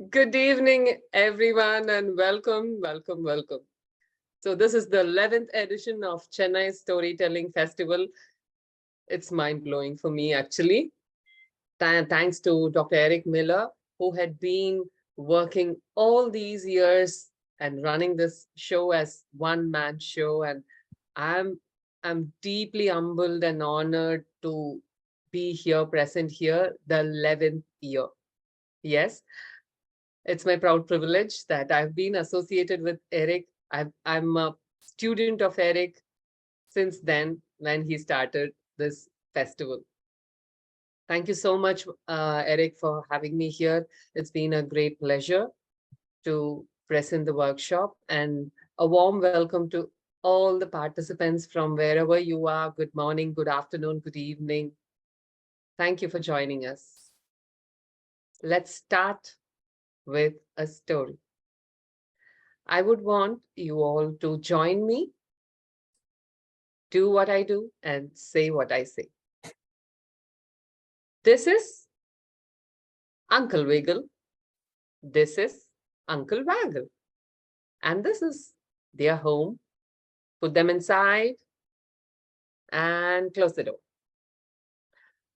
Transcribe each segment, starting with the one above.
Good evening, everyone, and welcome. So, this is the 11th edition of Chennai Storytelling Festival. It's mind blowing for me, actually. Thanks to Dr. Eric Miller, who had been working all these years and running this show as one man show. And I'm, I'm deeply humbled and honored to be here, present here, the 11th year. Yes, it's my proud privilege that I've been associated with Eric. I'm a student of Eric since then when he started this festival. Thank you so much, Eric, for having me here. It's been a great pleasure to present the workshop, and a warm welcome to all the participants from wherever you are. Good morning, good afternoon, good evening. Thank you for joining us. Let's start with a story. I would want you all to join me, do what I do, and say what I say. This is Uncle Wiggle. This is Uncle Waggle. And this is their home. Put them inside and close the door.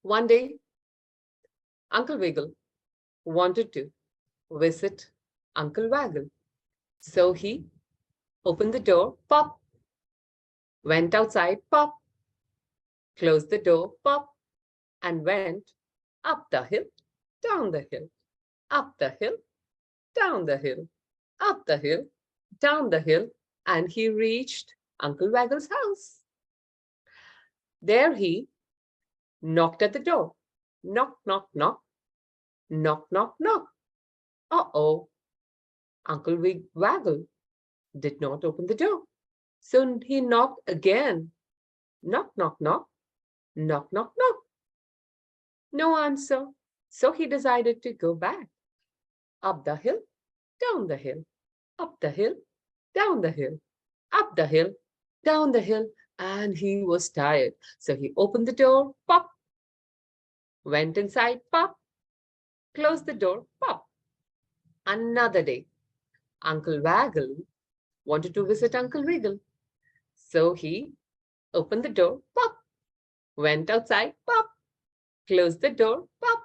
One day, Uncle Wiggle wanted to visit Uncle Waggle. So he opened the door, pop, went outside, pop, closed the door, pop, and went up the hill, down the hill, up the hill, down the hill, up the hill, down the hill, and he reached Uncle Waggle's house. There he knocked at the door. Knock, knock, knock. Knock, knock, knock. Uh-oh. Uncle Waggle did not open the door. So he knocked again. Knock, knock, knock. Knock, knock, knock. No answer. So he decided to go back. Up the hill, down the hill, up the hill, down the hill, up the hill, down the hill, and he was tired. So he opened the door, pop, went inside, pop, closed the door, pop. Another day, Uncle Waggle wanted to visit Uncle Wiggle. So he opened the door, pop, went outside, pop, closed the door, pop,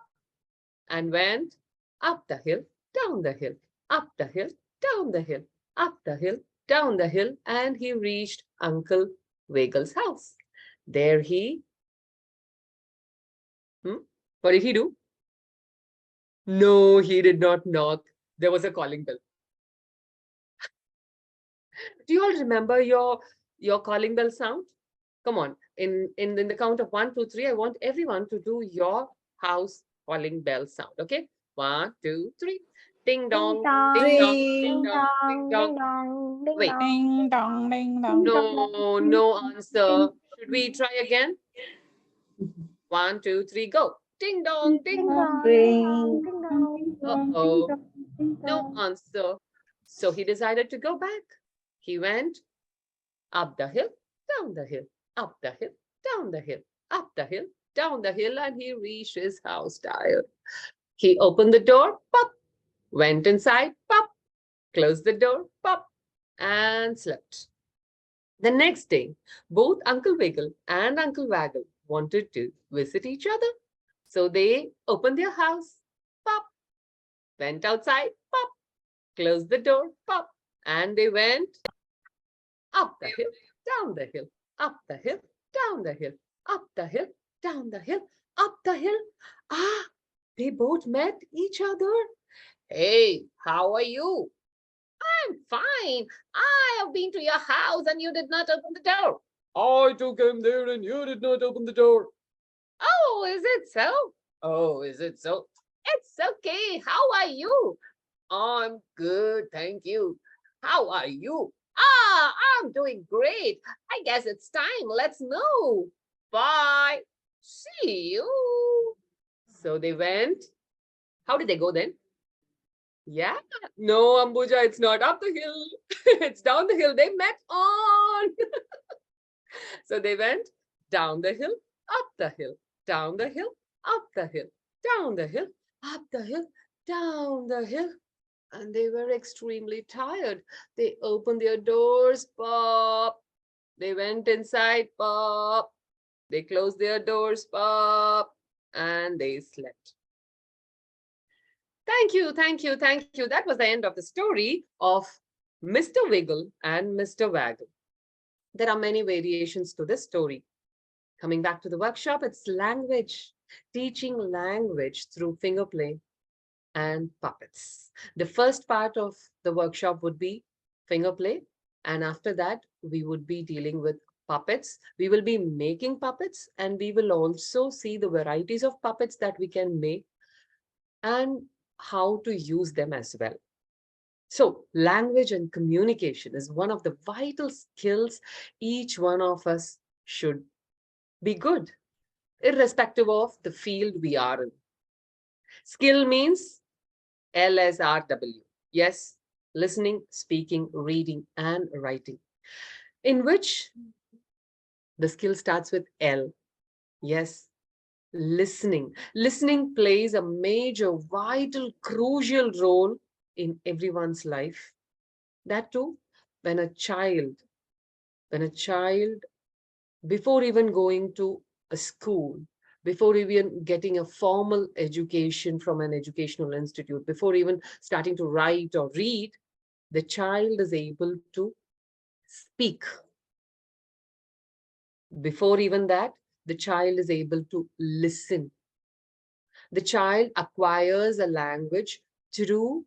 and went up the hill, down the hill, up the hill, down the hill, up the hill, down the hill, and he reached Uncle Wiggle's house. There he, what did he do? No, he did not knock. There was a calling bell. Do you all remember your calling bell sound? Come on, in the count of 1, 2, 3, I want everyone to do your house calling bell sound. Okay, 1, 2, 3. Ding dong, ding dong, ding dong, ding dong. Wait, Ding dong, ding dong. no answer. Should we try again? 1, 2, 3, go. Ding dong, ding dong. Uh-oh, no answer. So he decided to go back. He went up the hill, down the hill, up the hill, down the hill, up the hill, down the hill, and he reached his house tired. He opened the door, pop, went inside, pop, closed the door, pop, and slept. The next day, both Uncle Wiggle and Uncle Waggle wanted to visit each other. So they opened their house, pop, went outside, pop, closed the door, pop, and they went up the hill, down the hill, up the hill, down the hill, up the hill, down the hill, up the hill. Ah, they both met each other. Hey, how are you? I'm fine. I have been to your house and you did not open the door. I took him there and you did not open the door. Oh, is it so? Oh, is it so? It's okay. How are you? I'm good, thank you. How are you? Ah, I'm doing great. I guess it's time. Let's move. Bye. See you. So they went. How did they go then? Yeah. No, Ambuja, it's not up the hill. It's down the hill. They met on. So they went down the hill, up the hill, down the hill, up the hill, down the hill, up the hill, down the hill. and they were extremely tired. They opened their doors, pop. They went inside, pop. They closed their doors, pop, and they slept. Thank you, thank you, thank you. That was the end of the story of Mr. Wiggle and Mr. Waggle. There are many variations to this story. Coming back to the workshop, it's language, teaching language through finger play and puppets. The first part of the workshop would be finger play, and after that, we would be dealing with puppets. We will be making puppets, and we will also see the varieties of puppets that we can make and how to use them as well. So, language and communication is one of the vital skills each one of us should be good, irrespective of the field we are in. Skill means LSRW. Yes, listening, speaking, reading, and writing. In which the skill starts with L. Yes, listening. Listening plays a major, vital, crucial role in everyone's life. That too, when a child, when a child, before even going to a school, before even getting a formal education from an educational institute, before even starting to write or read, the child is able to speak. Before even that, the child is able to listen. The child acquires a language through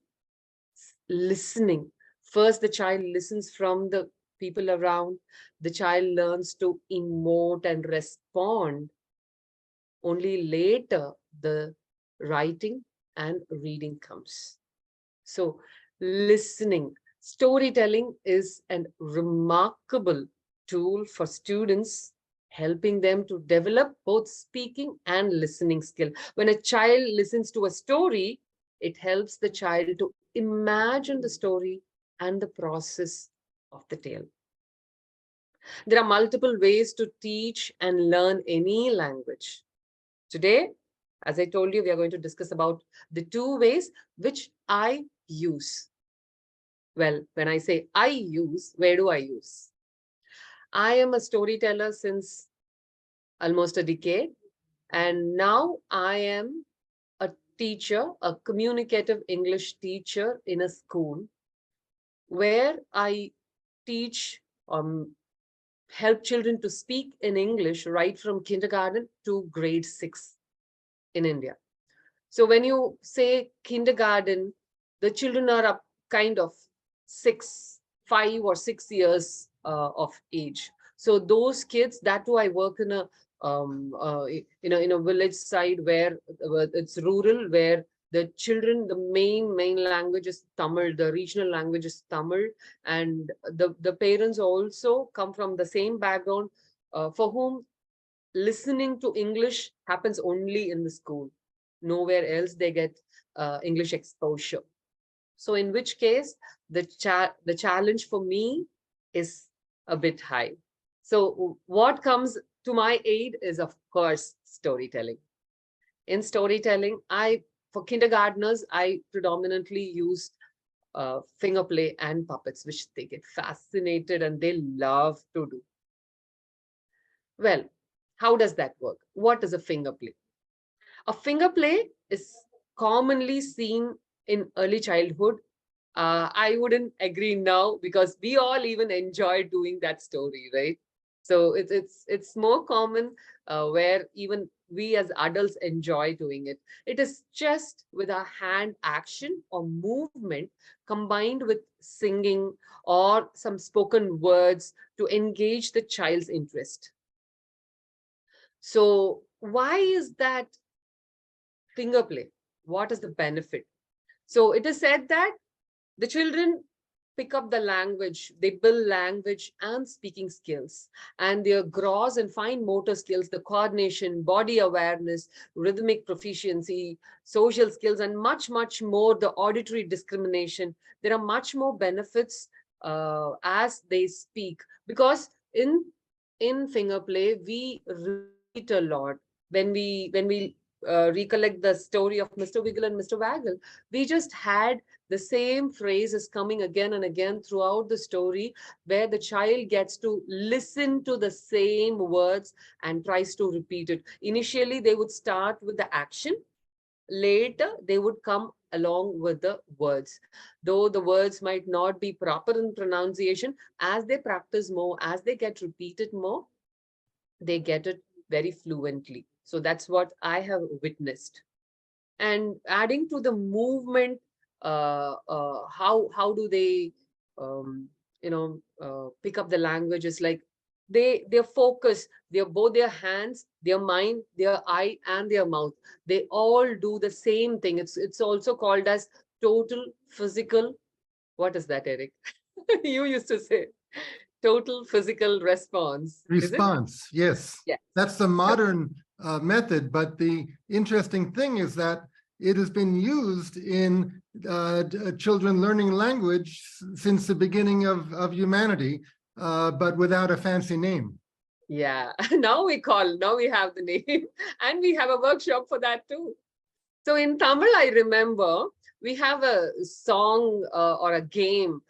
listening. First, the child listens from the people around. The child learns to emote and respond. Only later, the writing and reading comes. So, listening, storytelling is a remarkable tool for students, helping them to develop both speaking and listening skill. When a child listens to a story, it helps the child to imagine the story and the process of the tale. There are multiple ways to teach and learn any language. Today, as I told you, we are going to discuss about the two ways which I use. Well, when I say I use, where do I use? I am a storyteller since almost a decade, and now I am a teacher, a communicative English teacher in a school where I teach, help children to speak in English right from kindergarten to grade 6 in India. So when you say kindergarten, the children are up kind of 5 or 6 years of age. So those kids, that too, I work in a in a village side where it's rural, where the children, the main language is Tamil, the regional language is Tamil, and the parents also come from the same background, for whom listening to English happens only in the school. Nowhere else they get English exposure. So in which case, the challenge for me is a bit high. So what comes to my aid is, of course, storytelling. In storytelling, for kindergartners, I predominantly use finger play and puppets, which they get fascinated and they love to do. Well, how does that work? What is a finger play? A finger play is commonly seen in early childhood. I wouldn't agree now because we all even enjoy doing that story, right? So it's more common where even we as adults enjoy doing it. It is just with a hand action or movement combined with singing or some spoken words to engage the child's interest. So why is that finger play? What is the benefit? So it is said that the children pick up the language, they build language and speaking skills, and their gross and fine motor skills, the coordination, body awareness, rhythmic proficiency, social skills, and much more, the auditory discrimination. There are much more benefits as they speak, because in finger play we repeat a lot when we recollect the story of Mr. Wiggle and Mr. Waggle, we just had the same phrases coming again and again throughout the story, where the child gets to listen to the same words and tries to repeat it. Initially, they would start with the action. Later, they would come along with the words. Though the words might not be proper in pronunciation, as they practice more, as they get repeated more, they get it very fluently. So that's what I have witnessed. And adding to the movement, how do they pick up the languages? Like their focus, their both their hands, their mind, their eye, and their mouth, they all do the same thing. It's also called as total physical, what is that, Eric? You used to say total physical response, is it? Response, yes. Yes. That's the modern method, but the interesting thing is that it has been used in children learning language since the beginning of humanity, but without a fancy name. Yeah, now we have the name, and we have a workshop for that too. So in Tamil, I remember we have a song or a game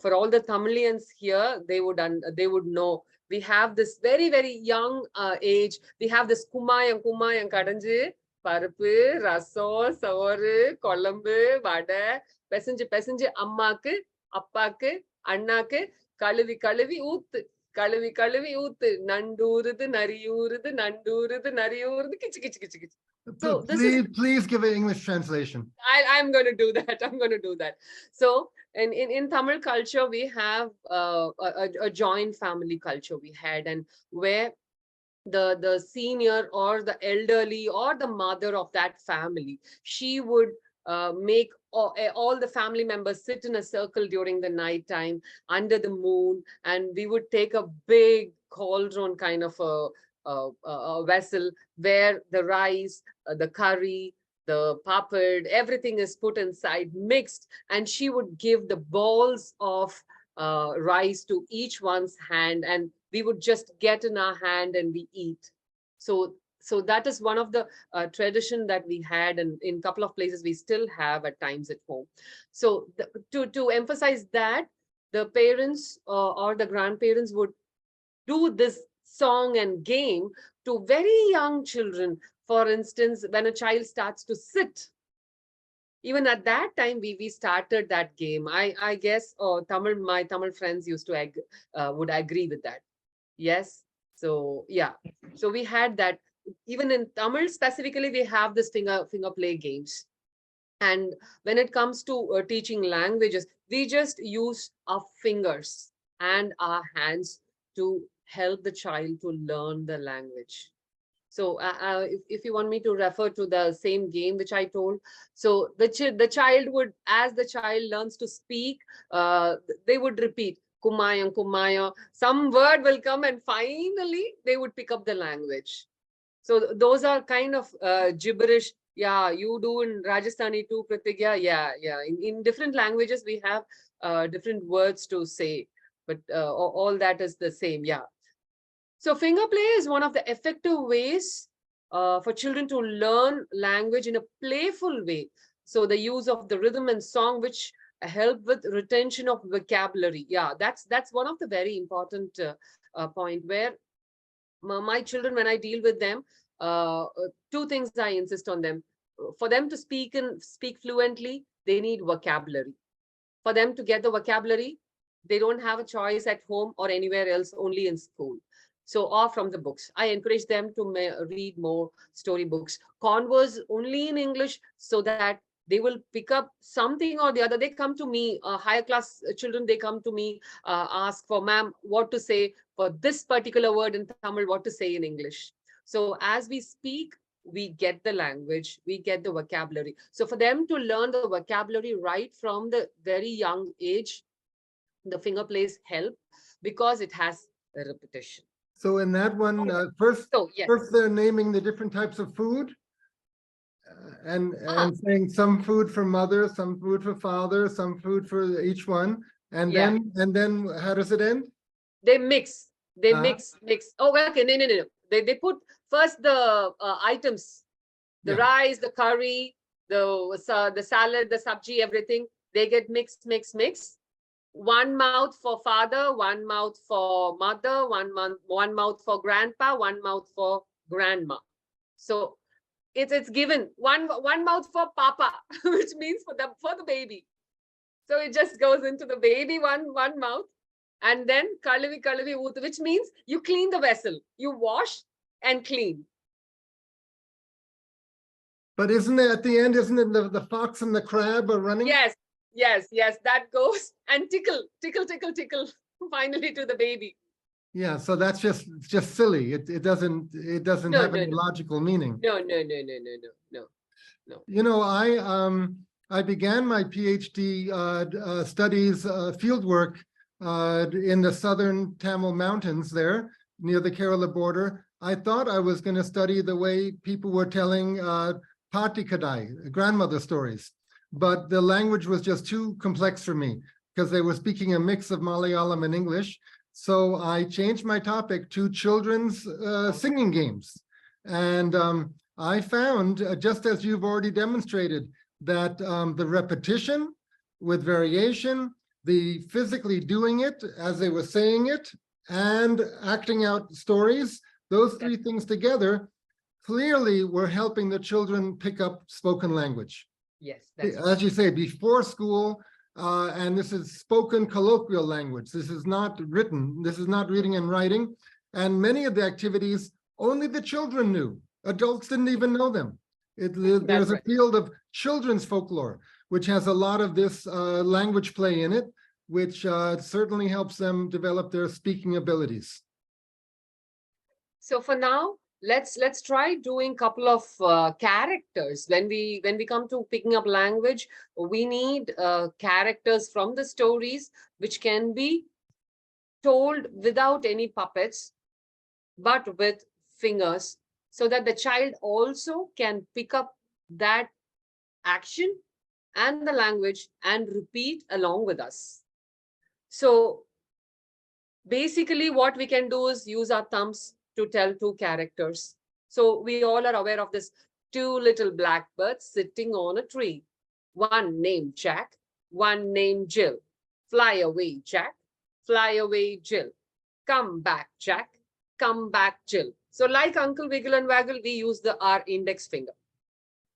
for all the Tamilians here. They would know. We have this very, very young age. We have this kumayam kadanju, பருப்பு, ரசம், சோறு, குழம்பு, வடை, பெசஞ்சு அம்மாக்கு, அப்பாக்கு, அண்ணாக்கு, கழுவி கழுவி ஊத்து, கழுவி கழுவி ஊத்து, நண்டூருது, நரியூருது, நண்டூருது, நரியூருது, கிச்சு கிச்சு கிச்சு கிச்சு. So please give an English translation. I'm going to do that. I'm going to do that. So in Tamil culture, we have a joint family culture we had, and where the senior or the elderly or the mother of that family, she would make all the family members sit in a circle during the night time under the moon, and we would take a big cauldron kind of a vessel where the rice, the curry, the papad, everything is put inside, mixed, and she would give the balls of rice to each one's hand, and we would just get in our hand and we eat. So that is one of the tradition that we had, and in a couple of places we still have at times at home. So to emphasize that, the parents or the grandparents would do this song and game to very young children. For instance, when a child starts to sit, even at that time we started that game. I guess my Tamil friends used to would agree with that. Yes. So yeah. So we had that. Even in Tamil specifically, we have this finger play games. And when it comes to teaching languages, we just use our fingers and our hands to help the child to learn the language. So if you want me to refer to the same game which I told, so the child would, as the child learns to speak, they would repeat kumayam, kumayam. Some word will come, and finally they would pick up the language. So those are kind of gibberish. Yeah, you do in Rajasthani too, Pratigya. Yeah. In different languages, we have different words to say, but all that is the same. Yeah. So finger play is one of the effective ways for children to learn language in a playful way. So the use of the rhythm and song, which help with retention of vocabulary. Yeah, that's one of the very important point, where my children, when I deal with them, two things I insist on them. For them to speak fluently, they need vocabulary. For them to get the vocabulary, they don't have a choice at home or anywhere else, only in school. So, or from the books. I encourage them to read more storybooks, converse only in English, so that they will pick up something or the other. They come to me, higher class children, they come to me, ask for, ma'am, what to say for this particular word in Tamil, what to say in English. So as we speak, we get the language, we get the vocabulary. So for them to learn the vocabulary right from the very young age, the finger plays help, because it has a repetition. So in that one, first they're naming the different types of food, and saying some food for mother, some food for father, some food for each one, and then how does it end? They mix. Mix. Oh, okay. No. They put first the items. The Yeah. rice, the curry, the salad, the sabji, everything, they get mixed. One mouth for father, one mouth for mother, one mouth for grandpa, one mouth for grandma. So it's given one mouth for papa, which means for the baby. So it just goes into the baby one mouth, and then kalavi ut, which means you clean the vessel, you wash and clean. But isn't it at the end, isn't it the fox and the crab are running? Yes, that goes and tickle, finally to the baby. Yeah, so that's just silly. It doesn't No, have no, any no. logical meaning. No. You know, I began my PhD studies fieldwork in the southern Tamil Mountains there near the Kerala border. I thought I was going to study the way people were telling Patti Kadai, grandmother stories, but the language was just too complex for me because they were speaking a mix of Malayalam and English. So I changed my topic to children's singing games. And I found, just as you've already demonstrated, that the repetition with variation, the physically doing it as they were saying it, and acting out stories, those three things together clearly were helping the children pick up spoken language. Yes, that's As you say, before school, and this is spoken colloquial language. This is not written. This is not reading and writing. And many of the activities only the children knew. Adults didn't even know them. There's a field of children's folklore, which has a lot of this language play in it, which certainly helps them develop their speaking abilities. So for now, let's try doing couple of characters. When we come to picking up language, we need characters from the stories which can be told without any puppets, but with fingers, so that the child also can pick up that action and the language and repeat along with us. So basically what we can do is use our thumbs to tell two characters. So we all are aware of this two little blackbirds sitting on a tree. One named Jack, one named Jill. Fly away, Jack. Fly away, Jill. Come back, Jack. Come back, Jill. So like Uncle Wiggle and Waggle, we use our index finger,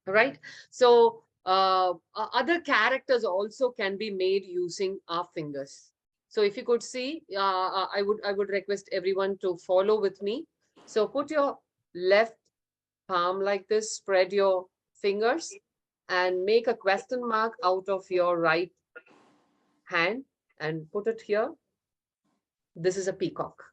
right? So other characters also can be made using our fingers. So if you could see, I would request everyone to follow with me. So put your left palm like this, spread your fingers and make a question mark out of your right hand and put it here. This is a peacock.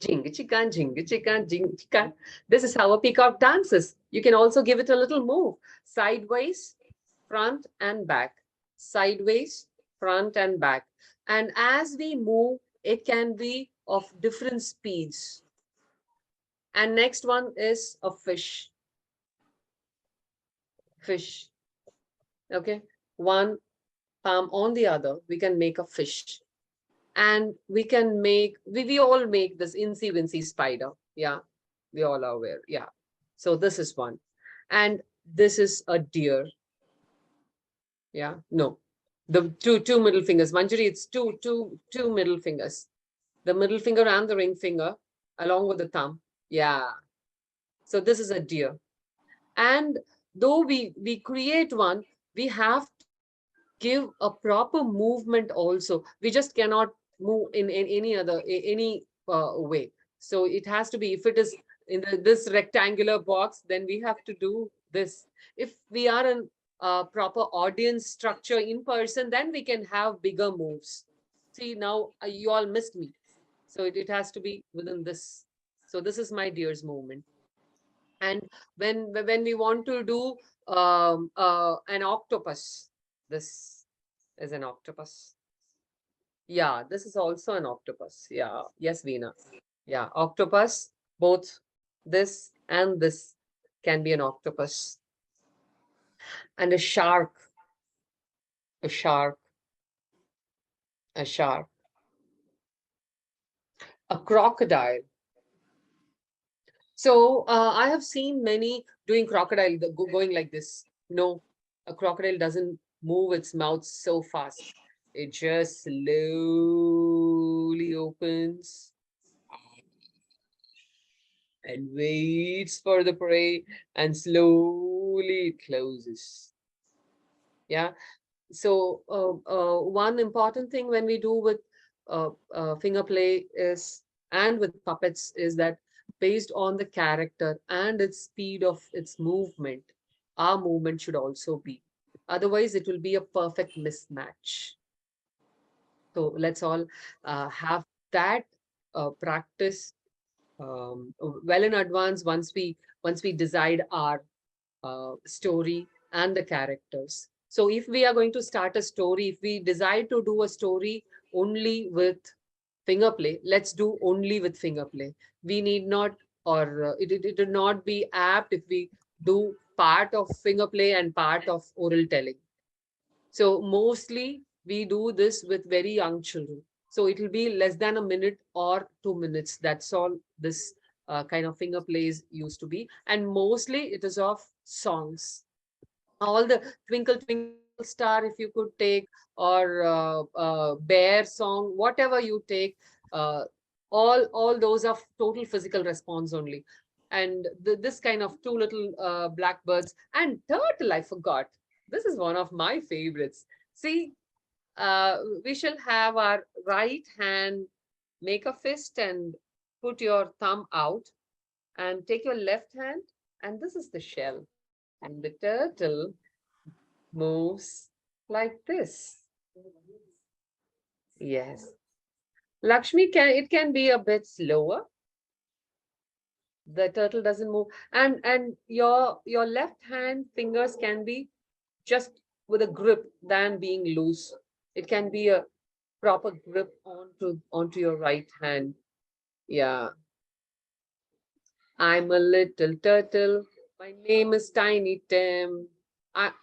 Jinga chicken, jinga chicken, jinga chicken. This is how a peacock dances. You can also give it a little move. Sideways, front and back. Sideways, front and back. And as we move, it can be of different speeds. And next one is a fish. Fish. Okay. One palm on the other, we can make a fish. And we can make, we all make this Incy Wincy spider. Yeah, we all are aware. Yeah. So this is one. And this is a deer. Yeah, no. The two middle fingers. Manjari, it's two middle fingers. The middle finger and the ring finger along with the thumb. Yeah. So this is a deer. And though we create one, we have to give a proper movement also. We just cannot move in any other way. So it has to be, if it is in this rectangular box, then we have to do this. If we are in a proper audience structure in person, then we can have bigger moves. See, now you all missed me. So it has to be within this. So this is my deer's movement. And when we want to do an octopus, this is an octopus. Yeah, this is also an octopus. Yeah, yes, Veena. Yeah, octopus, both this and this can be an octopus. And a shark, a shark, a shark, a crocodile. So I have seen many doing crocodile going like this. No, a crocodile doesn't move its mouth so fast. It just slowly opens and waits for the prey and slowly it closes. Yeah. So one important thing when we do with finger play is, and with puppets, is that based on the character and its speed of its movement, our movement should also be. Otherwise, it will be a perfect mismatch. So let's all have that practice well in advance once we decide our story and the characters. So if we are going to start a story, if we decide to do a story only with finger play, let's do only with finger play. We need not, or it would not be apt if we do part of finger play and part of oral telling. So mostly we do this with very young children. So it will be less than a minute or 2 minutes. That's all this kind of finger plays used to be. And mostly it is of songs. All the Twinkle Twinkle Star, if you could take, or Bear song, whatever you take, uh, all those are total physical response only. And this kind of two little blackbirds and turtle, I forgot. This is one of my favorites. See, we shall have our right hand, make a fist and put your thumb out, and take your left hand, and this is the shell. And the turtle moves like this. Yes. Lakshmi, it can be a bit slower. The turtle doesn't move. And your left hand fingers can be just with a grip than being loose. It can be a proper grip onto your right hand. Yeah. I'm a little turtle. My name is Tiny Tim.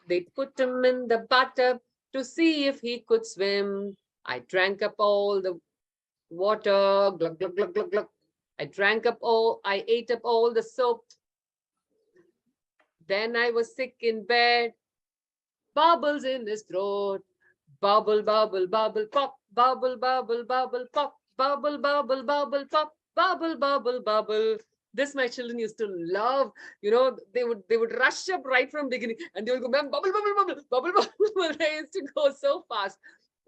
They put him in the bathtub to see if he could swim. I drank up all the water, glug, glug, glug, glug, glug. I ate up all the soap. Then I was sick in bed, bubbles in his throat. Bubble, bubble, bubble, pop, bubble, bubble, bubble, pop, bubble, bubble, bubble, pop, bubble, bubble, bubble. This my children used to love. They would rush up right from beginning and they would go, ma'am, bubble, bubble, bubble, bubble, bubble. They used to go so fast.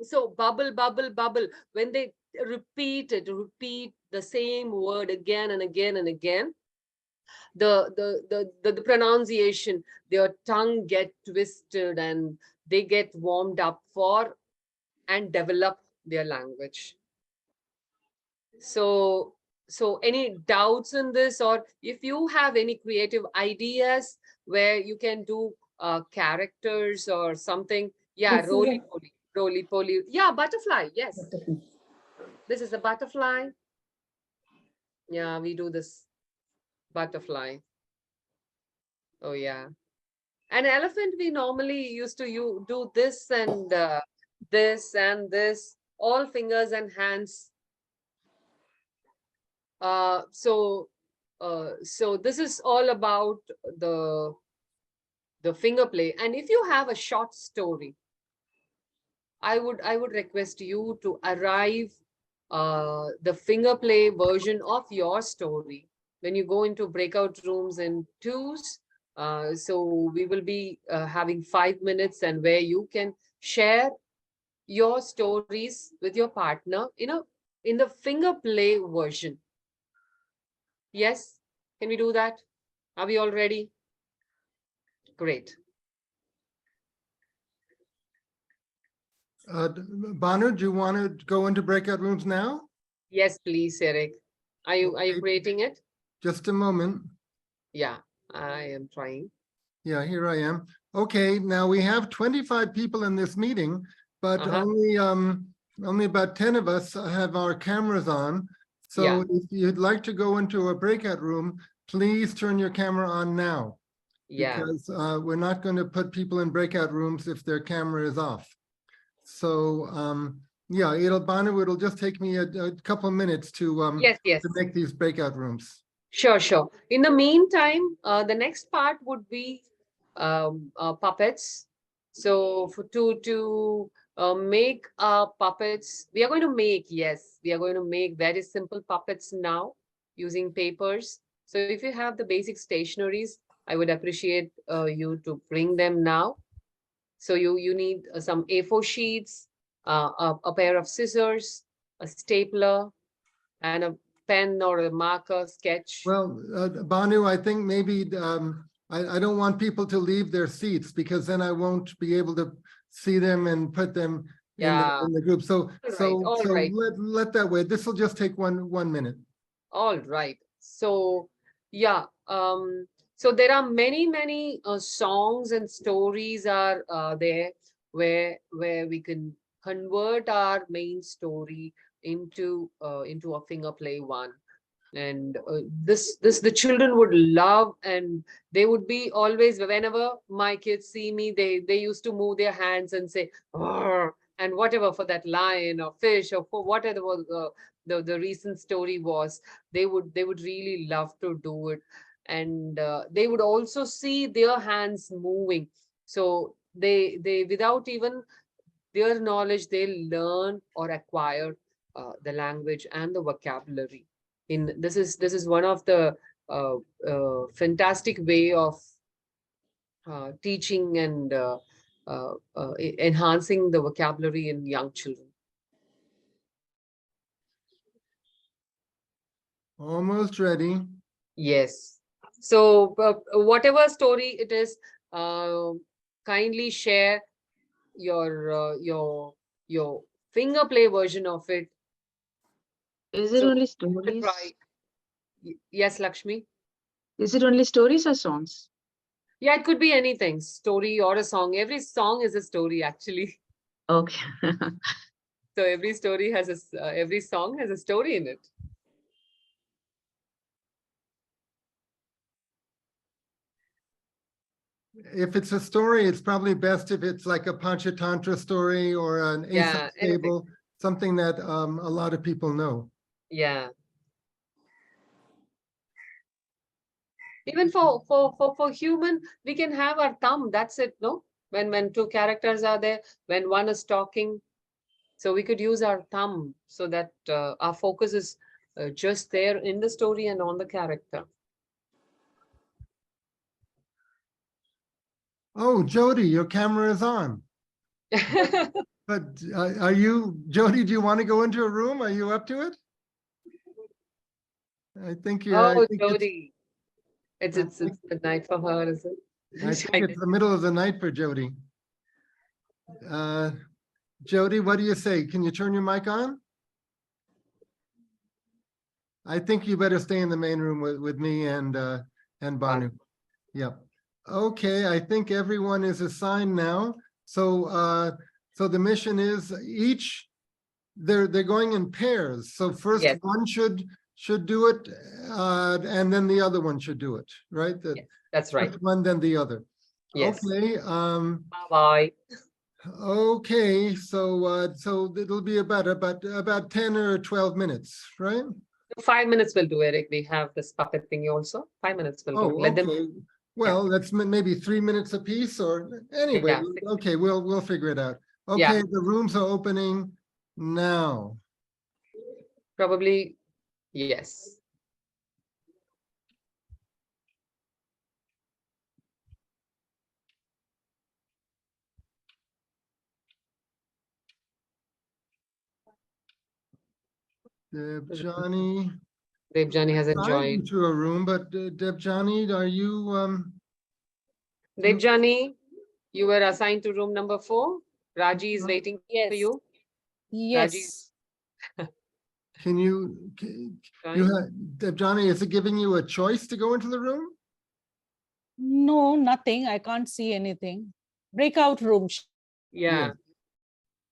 So bubble, bubble, bubble. When they repeat the same word again and again and again, the pronunciation, their tongue get twisted and they get warmed up for and develop their language. So any doubts in this, or if you have any creative ideas where you can do characters or something? Yeah, roly poly. Yeah, butterfly. Yes, this is a butterfly. Yeah, we do this butterfly. Oh yeah. An elephant, we normally used to do this and this, all fingers and hands. So this is all about the the finger play. And if you have a short story, I would request you to arrive the finger play version of your story when you go into breakout rooms in twos. So we will be having 5 minutes, and where you can share your stories with your partner in the finger play version. Yes, can we do that? Are we all ready? Great. Banu, do you want to go into breakout rooms now? Yes, please, Eric. Are you Okay. creating it? Just a moment. Yeah, I am trying. Yeah, here I am. Okay, now we have 25 people in this meeting, but only about 10 of us have our cameras on. So Yeah. if you'd like to go into a breakout room, please turn your camera on now. Yeah. Because we're not going to put people in breakout rooms if their camera is off. So yeah, it'll just take me a couple of minutes to Yes, yes. make these breakout rooms. Sure, sure. In the meantime, the next part would be puppets. So for to make puppets, we are going to make, yes, we are going to make very simple puppets now using papers. So if you have the basic stationeries, I would appreciate you to bring them now. So you need some A4 sheets, a pair of scissors, a stapler, and a pen or a marker sketch. Well, Banu, I think maybe I don't want people to leave their seats because then I won't be able to see them and put them Yeah. in the group. So All right. let that wait. This will just take one minute. All right. So, yeah. So there are many songs and stories are there where we can convert our main story into a finger play one. And this the children would love, and they would be always, whenever my kids see me, they used to move their hands and say "Arr," and whatever for that lion or fish or for whatever the recent story was, they would really love to do it. And they would also see their hands moving, so they without even their knowledge, they learn or acquire the language and the vocabulary. In this is one of the fantastic way of teaching and enhancing the vocabulary in young children. Almost ready. Yes. So whatever story it is, uh, kindly share your finger play version of it. Is it So only to try. stories? Yes, Lakshmi. Is it only stories or songs? Yeah, it could be anything, story or a song. Every song is a story, actually. Okay. So every story has every song has a story in it. If it's a story, it's probably best if it's like a Panchatantra story or an Aesop Yeah, anything. fable, something that a lot of people know. Yeah. Even for human, we can have our thumb. That's it, no? When two characters are there, when one is talking, so we could use our thumb so that our focus is just there in the story and on the character. Oh, Jody, your camera is on. But are you, Jody, do you want to go into a room? Are you up to it? I think you're, Oh, Jody. It's I it's think- it's the night for her, is it? I think it's the middle of the night for Jody. Jody, what do you say? Can you turn your mic on? I think you better stay in the main room with me and Banu. Yep. Okay, I think everyone is assigned now. So so the mission is each they're going in pairs. So first Yes. one should do it and then the other one should do it, right? The Yes, that's right. first one, then the other. Yes. Okay. Bye. Okay, so it'll be about 10 or 12 minutes, right? 5 minutes will do, Eric. We have this puppet thingy also. 5 minutes will do. Oh, Let them. okay. Well, that's maybe 3 minutes apiece or anyway, Yeah. okay, we'll figure it out. Okay, the rooms are opening now. Probably, yes. Debjani, Devjani has assigned enjoyed. to a room, but Debjani, are you Devjani, you were assigned to room number 4. Raji is waiting for Yes. you. Yes. can you have Debjani, is it giving you a choice to go into the room? No, nothing. I can't see anything. Breakout room. Yeah. Yes.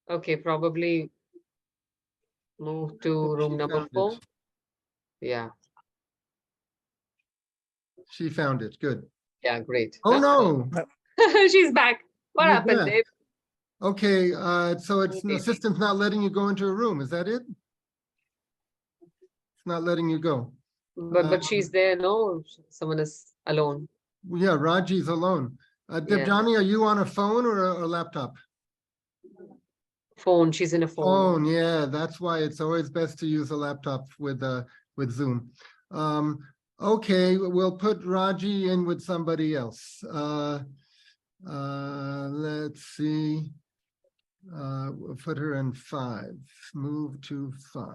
Okay, probably move to room She number found 4. it. Yeah. She found it. Good. Yeah, great. Oh Huh? no. She's back. What You're happened, back. Dev? Okay, so it's the Okay. system's not letting you go into a room. Is that it? It's not letting you go. But she's there, no? Someone is alone. Yeah, Raji's alone. Yeah. Debjani, are you on a phone or a laptop? Phone, she's in a phone. Phone, yeah, that's why it's always best to use a laptop with Zoom. Okay, we'll put Raji in with somebody else. Let's see. We'll put her in 5. Move to 5.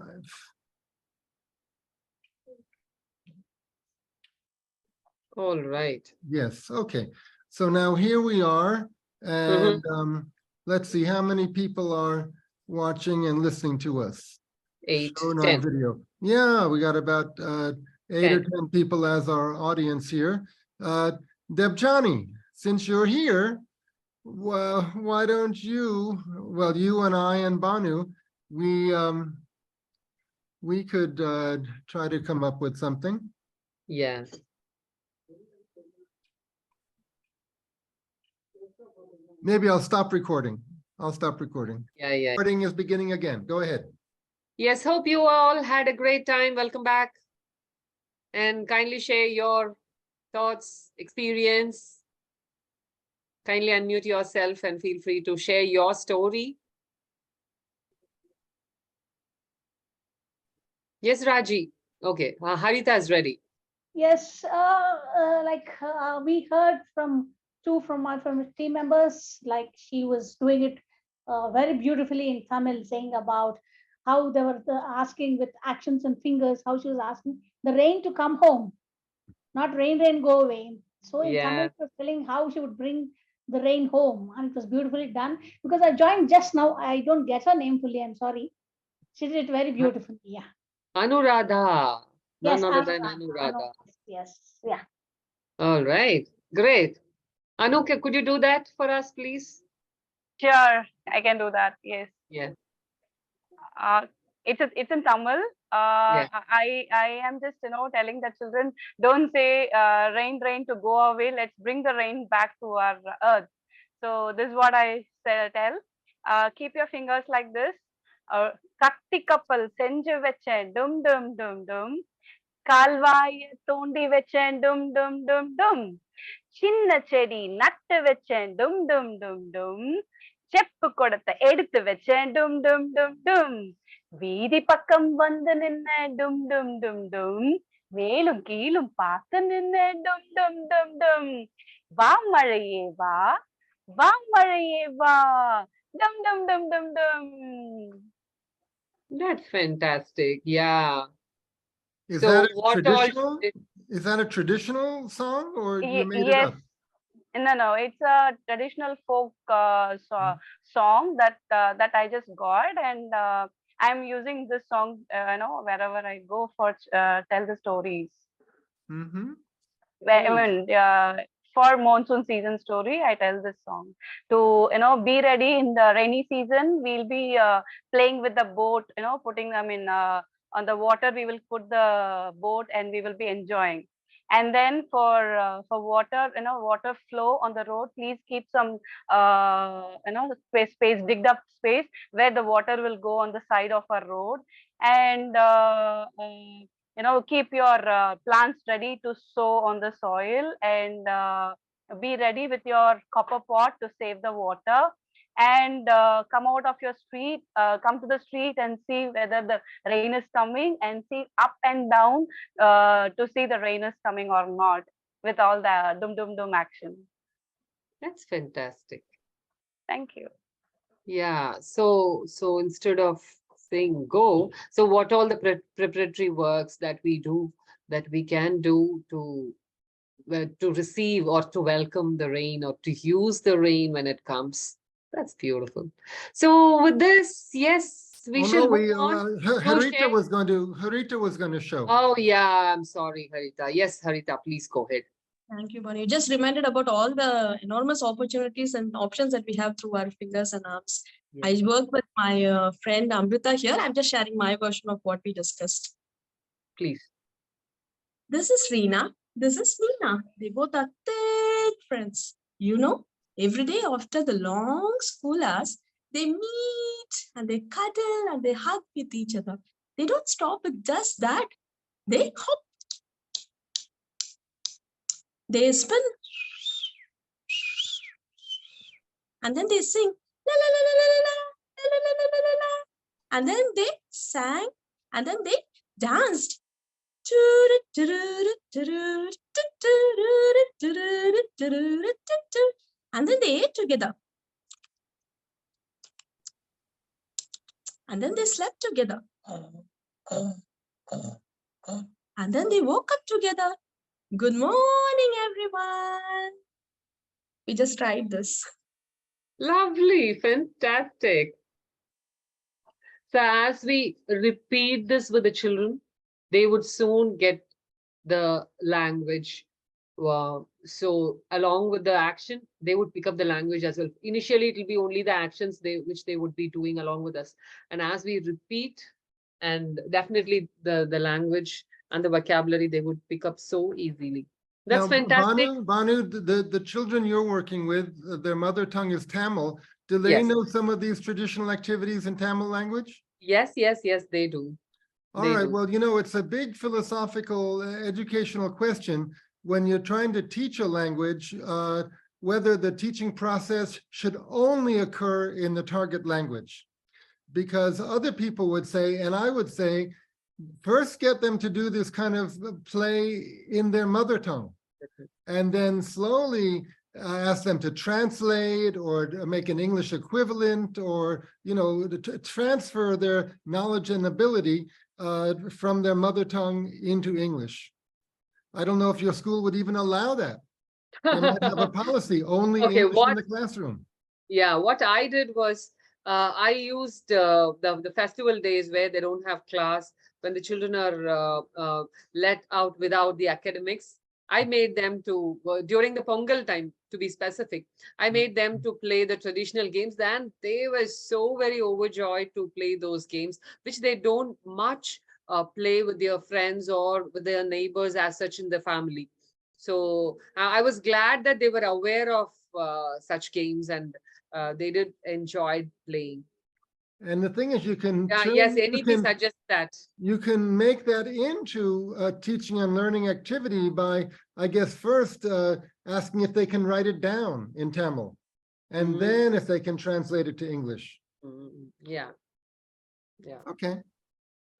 All right. Yes, okay. So now here we are, and let's see how many people are watching and listening to us. 8, Shown on 10. video. Yeah, we got about 8 or 10 people as our audience here. Debjani, since you're here, well, why don't you, well, you and I and Banu, we could try to come up with something. Yeah. Maybe I'll stop recording. I'll stop recording. Yeah, yeah. Recording is beginning again. Go ahead. Yes, hope you all had a great time. Welcome back. And kindly share your thoughts, experience. Kindly unmute yourself and feel free to share your story. Yes, Raji. Okay, Harita is ready. Yes, we heard from two from our team members, like she was doing it very beautifully in Tamil, saying about how they were asking with actions and fingers, how she was asking the rain to come home, not rain, rain, go away. So in Tamil, she was telling how she would bring the rain home, and it was beautifully done. Because I joined just now, I don't get her name fully. I'm sorry. She did it very beautifully. Yeah. Anuradha. Yes, None other than Anuradha. Anuradha. Yes. Yeah. All right, great. Anu, could you do that for us, please? Sure, I can do that. Yes. Yeah. It's in Tamil. Yeah. I am just telling the children, don't say rain rain to go away. Let's bring the rain back to our earth. So this is what I tell. Keep your fingers like this. Katti kappal senju vechen dum dum dum dum. கால்வாய தோண்டி வச்சேன் டும் டும் டும் டும் சின்ன செடி நட்டு வச்சேன் டும் டும் டும் டும் செப்பு குடத்தை எடுத்து வச்சேன் டும் டும் டும் டும் வீதி பக்கம் வந்து நின்ன டும் டும் டும் டும் மேலும் கீழும் பார்த்து நின்ன டும் டும் டும் டும் வா மழையே வா வா மழையே வா டும் டும் டும் டும் டும். That's fantastic. Yeah. Is So that a what all traditional? Is that a traditional song, or you made it Yes. up? No, it's a traditional folk song that I just got, and I'm using this song, wherever I go for tell the stories. I mean, for monsoon season story, I tell this song to be ready in the rainy season. We'll be playing with the boat, putting them in on the water. We will put the boat and we will be enjoying. And then for water, water flow on the road, please keep some space, digged up space where the water will go on the side of our road. And keep your plants ready to sow on the soil, and be ready with your copper pot to save the water. And come out of your street, come to the street and see whether the rain is coming, and see up and down to see the rain is coming or not, with all the dum dum dum action. That's fantastic. Thank you. Yeah. So instead of saying go, so what all the preparatory works that we do, that we can do to receive or to welcome the rain or to use the rain when it comes. That's beautiful. So with this, yes, we should move on. Harita was going to show. Oh yeah, I'm sorry, Harita. Yes, Harita, please go ahead. Thank you, Banu. You just reminded about all the enormous opportunities and options that we have through our fingers and arms. Yeah. I work with my friend Amrita here. I'm just sharing my version of what we discussed. Please. This is Reena. This is Meena. They both are thick friends. Every day after the long school hours, they meet and they cuddle and they hug with each other. They don't stop with just that. They hop, They spin. And then they sing. La, la, la, la, la, la, la, la, la, la, la, la. And then they sang. And then they danced. And then they ate together. And then they slept together. And then they woke up together. Good morning, everyone. We just tried this. Lovely, fantastic. So as we repeat this with the children, they would soon get the language. So along with the action, they would pick up the language as well. Initially, it will be only the actions which they would be doing along with us. And as we repeat, and definitely the language and the vocabulary, they would pick up so easily. That's Now, fantastic. Banu, the children you're working with, their mother tongue is Tamil. Do they Yes. know some of these traditional activities in Tamil language? Yes, yes, yes, they do. All They right, do. well, you know, it's a big philosophical, educational question when you're trying to teach a language, whether the teaching process should only occur in the target language. Because other people would say, and I would say, first get them to do this kind of play in their mother tongue, and then slowly ask them to translate or to make an English equivalent, or, you know, to transfer their knowledge and ability from their mother tongue into English. I don't know if your school would even allow that. They might have a policy, only Okay, English in the classroom. Yeah, what I did was I used the festival days where they don't have class, when the children are let out without the academics. I made them to, during the Pongal time, to be specific, I made them to play the traditional games, and they were so very overjoyed to play those games, which they don't much play with their friends or with their neighbors as such in the family. So I was glad that they were aware of such games, and they did enjoy playing. And the thing is, you can Yes, NEP suggests that. you can make that into a teaching and learning activity by, I guess, first asking if they can write it down in Tamil, and then if they can translate it to English. Yeah. Yeah. Okay.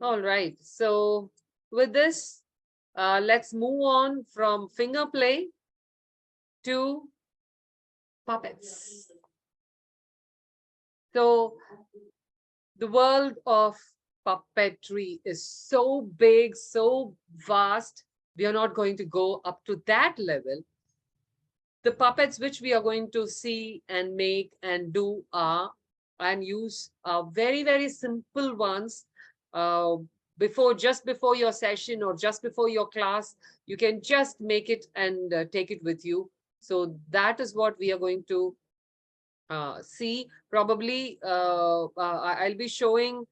All right. So with this, let's move on from finger play to puppets. So the world of puppetry is so big, so vast. We are not going to go up to that level. The puppets which we are going to see and make and do are and use are very, very simple ones. Just before your session or just before your class, you can just make it and take it with you. So that is what we are going to see. Probably I'll be showing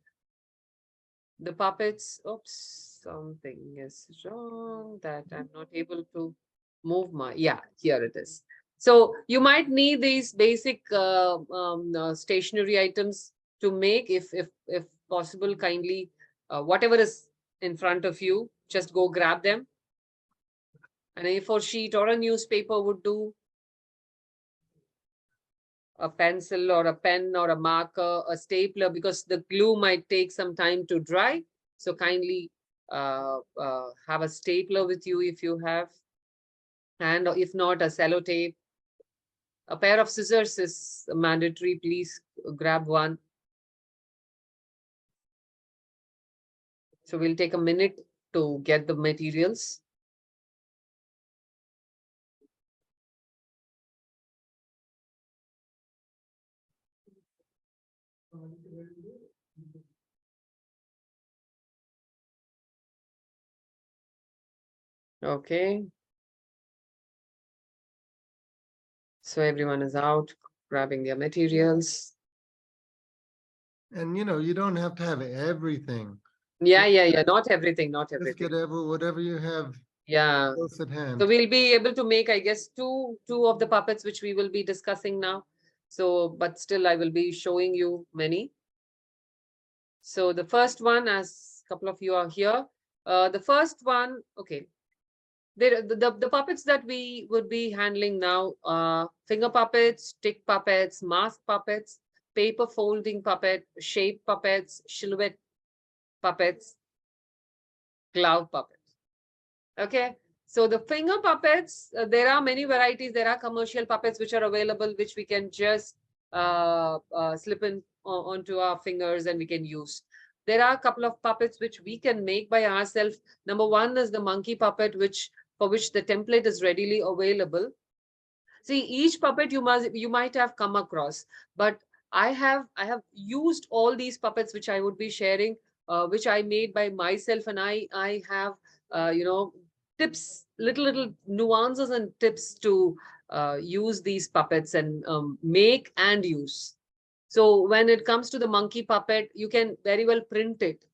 the puppets. Oops, something is wrong that I'm not able to move my, yeah, here it is. So you might need these basic stationery items to make, if possible, kindly, whatever is in front of you, just go grab them. An A4 sheet or a newspaper would do. A pencil or a pen or a marker, a stapler, because the glue might take some time to dry. So kindly have a stapler with you if you have. And if not, a sellotape. A pair of scissors is mandatory. Please grab one. So we'll take a minute to get the materials. Okay. So everyone is out grabbing their materials. And you know, you don't have to have everything. Yeah. Not everything, not Just everything. get whatever you have Yeah. close at hand. So we'll be able to make, I guess, two of the puppets, which we will be discussing now. So, but still, I will be showing you many. So the first one, as a couple of you are here, the first one, okay. The puppets that we would be handling now are finger puppets, stick puppets, mask puppets, paper folding puppet, shape puppets, silhouette puppets, glove puppets. Okay, so the finger puppets, there are many varieties. There are commercial puppets which are available, which we can just slip in onto our fingers and we can use. There are a couple of puppets which we can make by ourselves. Number one is the monkey puppet, which for which the template is readily available. See, each puppet you might have come across, but I have used all these puppets which I would be sharing, which I made by myself, and I have tips, little nuances and tips to use these puppets and make and use. So when it comes to the monkey puppet, you can very well print it,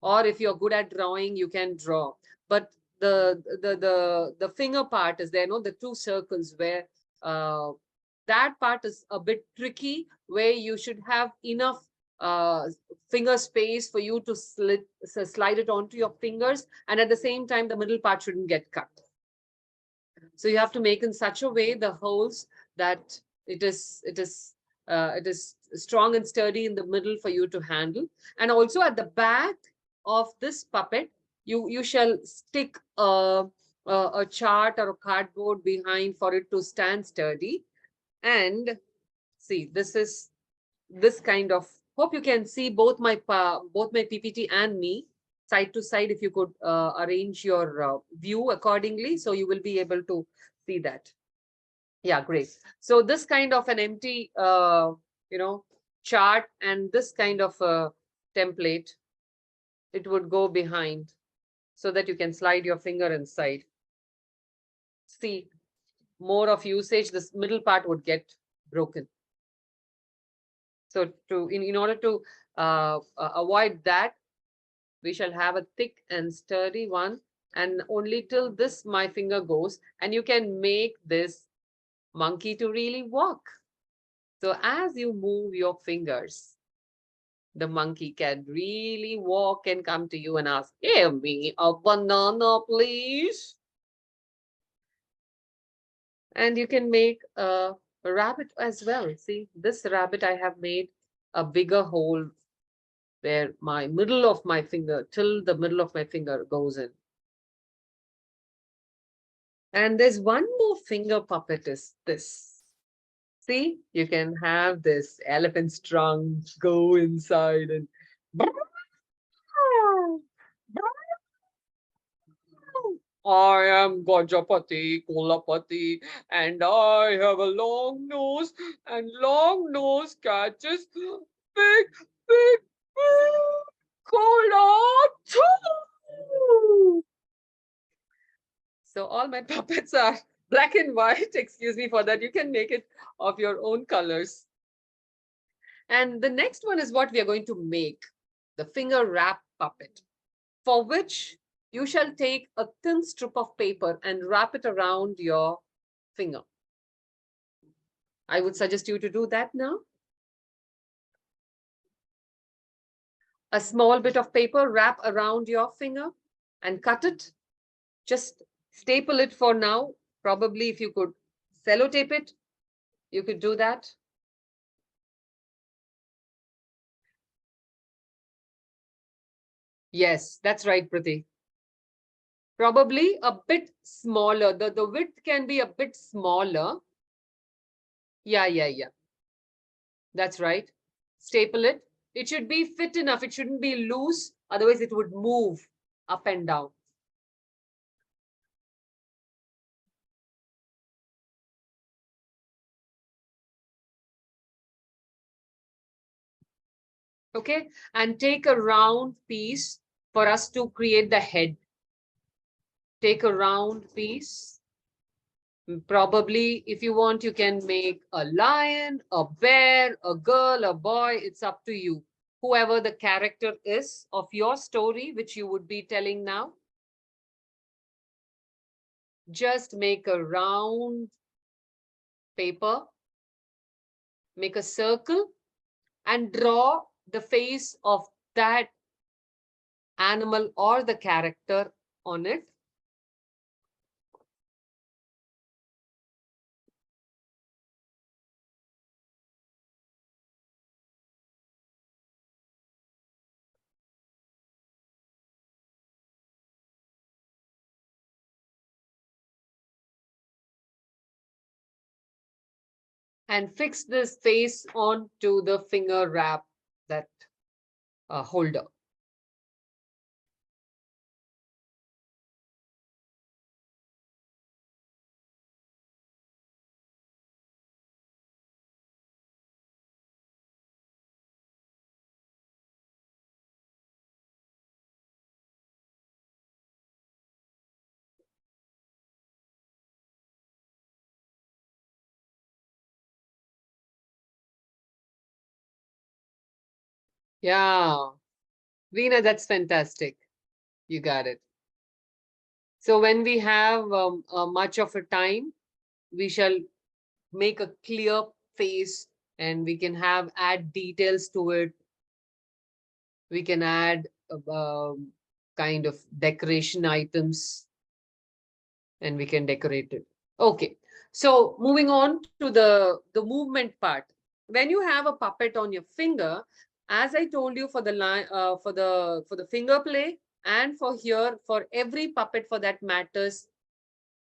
or if you're good at drawing, you can draw. But the finger part is there, no, the two circles where uh, that part is a bit tricky, where you should have enough uh, finger space for you to slide it onto your fingers, and at the same time the middle part shouldn't get cut. So you have to make in such a way the holes that it is strong and sturdy in the middle for you to handle. And also at the back of this puppet, you shall stick a chart or a cardboard behind for it to stand sturdy. And see, this is this kind of, hope you can see both my PPT and me side to side. If you could arrange your view accordingly, so you will be able to see that. Yeah, great. So this kind of an empty chart and this kind of a template, it would go behind so that you can slide your finger inside. See, more of usage, this middle part would get broken. So in order to avoid that, we shall have a thick and sturdy one, and only till this my finger goes, and you can make this monkey to really walk. So as you move your fingers, the monkey can really walk and come to you and ask, "Give me a banana, please." And you can make a rabbit as well. See, this rabbit I have made a bigger hole where my middle of my finger, till the middle of my finger goes in. And there's one more finger puppet is this. See, you can have this elephant's trunk go inside and I am Gajapati Kolapati, and I have a long nose, and long nose catches big, big, big cola too. So all my puppets are black and white. Excuse me for that. You can make it of your own colors. And the next one is what we are going to make, the finger wrap puppet, for which you shall take a thin strip of paper and wrap it around your finger. I would suggest you to do that now. A small bit of paper, wrap around your finger and cut it. Just staple it for now. Probably if you could sellotape it, you could do that. Yes, that's right, Priti. Probably a bit smaller. The width can be a bit smaller. Yeah. That's right. Staple it. It should be fit enough. It shouldn't be loose. Otherwise, it would move up and down. Okay. And take a round piece for us to create the head. Take a round piece. Probably, if you want, you can make a lion, a bear, a girl, a boy. It's up to you. Whoever the character is of your story, which you would be telling now. Just make a round paper, make a circle, and draw the face of that animal or the character on it. and fix this face onto the finger wrap, that holder. Yeah, Veena, that's fantastic. You got it. So when we have much of a time, we shall make a clear face, and we can have add details to it. We can add kind of decoration items, and we can decorate it. Okay, so moving on to the movement part. When you have a puppet on your finger, as I told you, for the line for the finger play, and for here, for every puppet for that matters,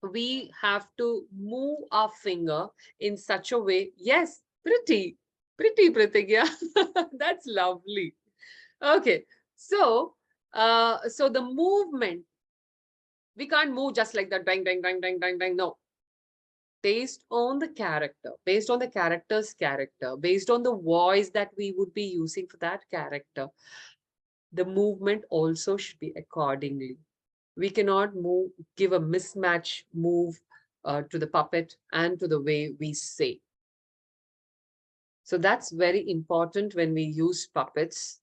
we have to move our finger in such a way. Yes, pretty Pratigya. That's lovely. Okay, so so the movement, we can't move just like that, bang, bang, bang, bang, bang, bang. No, based on the character, based on the character's character, based on the voice that we would be using for that character, the movement also should be accordingly. We cannot move, give a mismatch move to the puppet and to the way we say. So that's very important when we use puppets.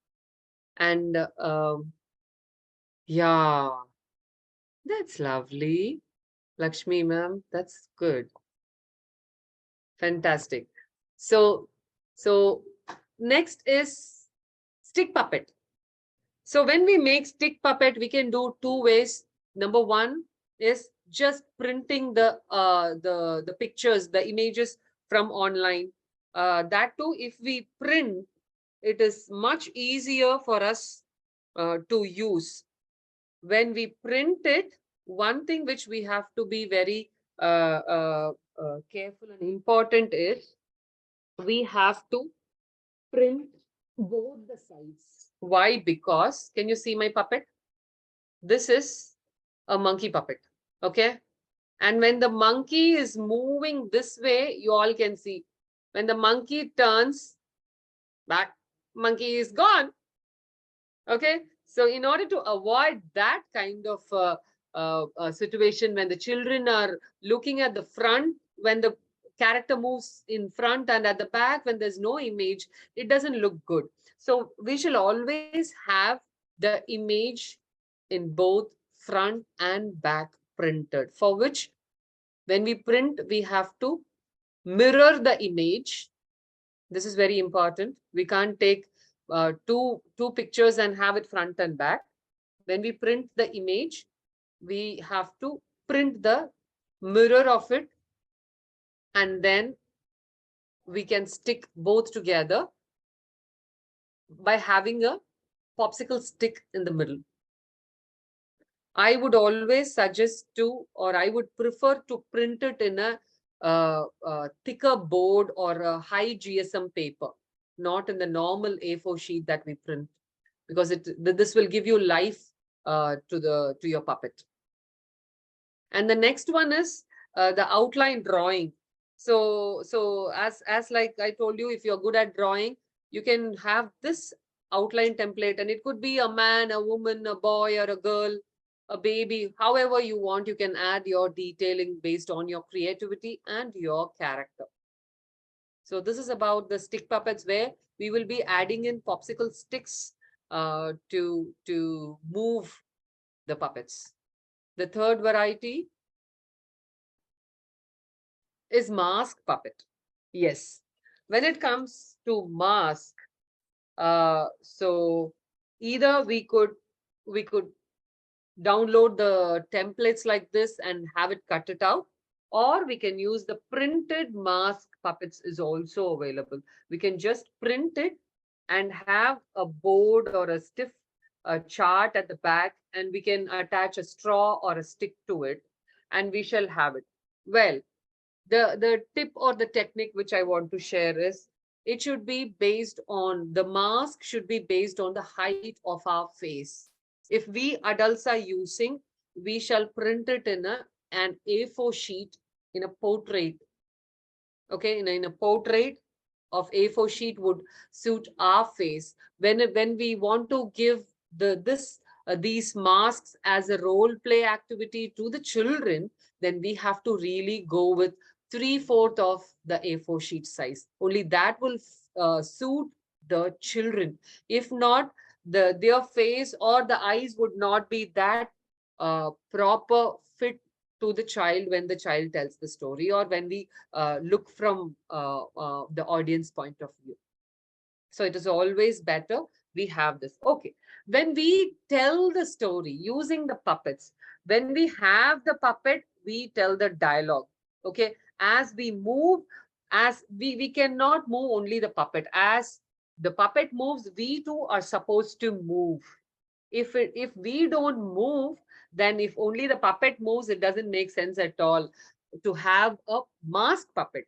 And yeah, that's lovely. Lakshmi ma'am, that's good. Fantastic. So, so next is stick puppet. So when we make stick puppet, we can do two ways. Number one is just printing the pictures, the images from online. That too, if we print, it is much easier for us to use. When we print it, one thing which we have to be very careful and important is we have to print both the sides. Why? Because, can you see my puppet? This is a monkey puppet. Okay. And when the monkey is moving this way, you all can see. When the monkey turns back, monkey is gone. Okay. So in order to avoid that kind of situation, when the children are looking at the front, when the character moves in front and at the back, when there's no image, it doesn't look good. So we shall always have the image in both front and back printed, for which when we print, we have to mirror the image. This is very important. We can't take two pictures and have it front and back. When we print the image, we have to print the mirror of it, and then we can stick both together by having a popsicle stick in the middle. I would always suggest to, or I would prefer to print it in a thicker board or a high GSM paper, not in the normal A4 sheet that we print, because this will give you life to your puppet. And the next one is the outline drawing. So as like I told you, if you're good at drawing, you can have this outline template, and it could be a man, a woman, a boy, or a girl, a baby, however you want. You can add your detailing based on your creativity and your character. So this is about the stick puppets, where we will be adding in popsicle sticks to move the puppets. The third variety is mask puppet. Yes, when it comes to mask, so either we could download the templates like this and have it cut it out, or we can use the printed mask puppets is also available. We can just print it and have a board or a stiff chart at the back, and we can attach a straw or a stick to it, and we shall have it. Well, the tip or the technique which I want to share is, it should be based on, the mask should be based on the height of our face. If we adults are using, we shall print it in an A4 sheet in a portrait. Okay, in a portrait of A4 sheet would suit our face. When we want to give these masks as a role play activity to the children, then we have to really go with 3/4 of the A4 sheet size. Only that will suit the children. If not, their face or the eyes would not be that proper fit to the child when the child tells the story, or when we look from the audience point of view. So it is always better we have this. Okay. When we tell the story using the puppets, when we have the puppet, we tell the dialogue. Okay. As we move, as we cannot move only the puppet. As the puppet moves, we too are supposed to move. If we don't move, then if only the puppet moves, it doesn't make sense at all to have a mask puppet.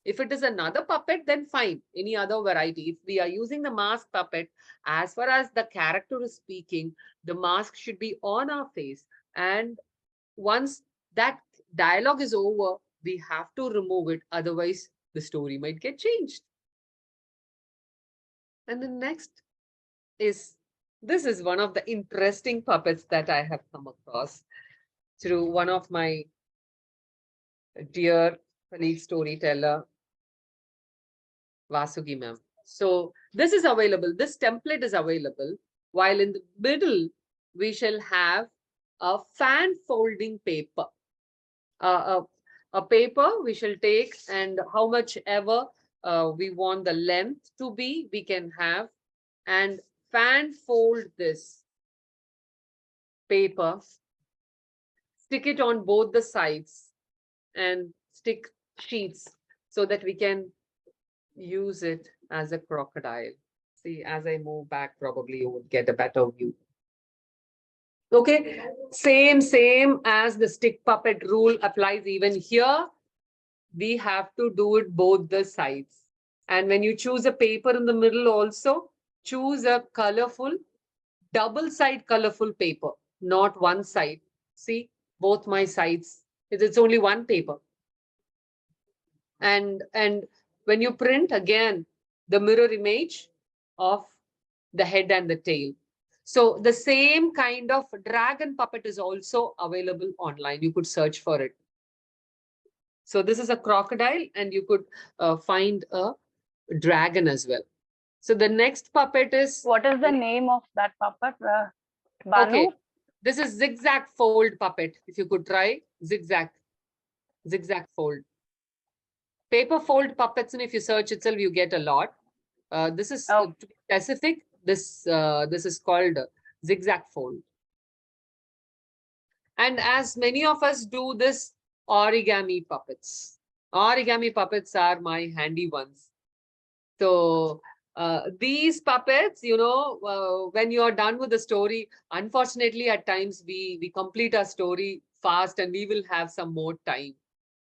If it is another puppet, then fine, any other variety. If we are using the mask puppet, as far as the character is speaking, the mask should be on our face. And once that dialogue is over, we have to remove it. Otherwise, the story might get changed. And the next is, this is one of the interesting puppets that I have come across through one of my dear colleague storyteller, Vasugi ma'am. So this is available, this template is available, while in the middle, we shall have a fan folding paper. A paper we shall take, and how much ever we want the length to be, we can have, and fan fold this paper, stick it on both the sides, and stick sheets so that we can use it as a crocodile. See, as I move back, probably you would get a better view. Okay, same as the stick puppet rule applies even here. We have to do it both the sides. And when you choose a paper in the middle also, choose a colorful, double side colorful paper, not one side. See, both my sides, it's only one paper. And when you print, again, the mirror image of the head and the tail. So the same kind of dragon puppet is also available online. You could search for it. So this is a crocodile, and you could find a dragon as well. So the next puppet is, What is the name of that puppet? Banu? okay, this is zigzag fold puppet. If you could try zigzag fold. Paper fold puppets, and if you search itself, you get a lot. This is Oh. to be specific. This is called zigzag fold. And as many of us do this, origami puppets. Origami puppets are my handy ones. So these puppets, when you are done with the story, unfortunately, at times we complete our story fast, and we will have some more time.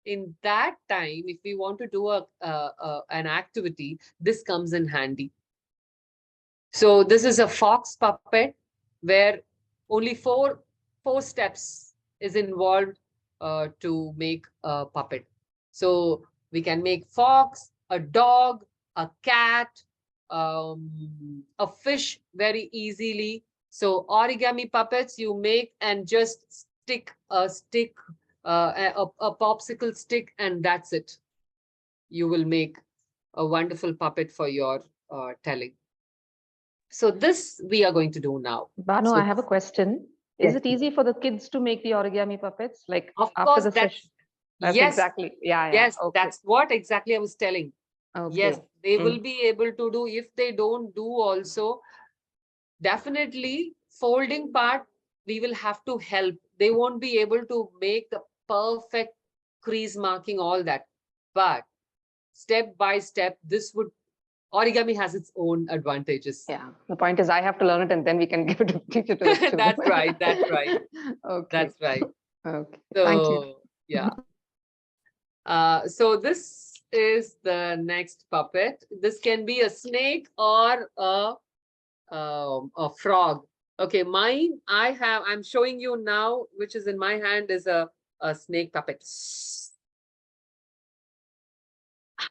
In that time, if we want to do an activity, this comes in handy. So this is a fox puppet where only four steps is involved to make a puppet. So we can make fox, a dog, a cat, a fish very easily. So origami puppets you make, and just stick a stick, a popsicle stick, and that's it. You will make a wonderful puppet for your telling. So this we are going to do now. Banu, So, I have a question. Is yes, it easy for the kids to make the origami puppets? Like of after course, the that's, session? That's yes, exactly. Yeah. yes, Okay. that's what exactly I was telling. Okay. Yes, they will be able to do. If they don't do also, definitely folding part, we will have to help. They won't be able to make the perfect crease marking, all that. But step by step, origami has its own advantages. Yeah. The point is I have to learn it, and then we can teach it to the children. That's right. That's right. Okay. That's right. Okay. So, Thank you. yeah. So this is the next puppet. This can be a snake or a frog. Okay, mine, I'm showing you now, which is in my hand, is a snake puppet. I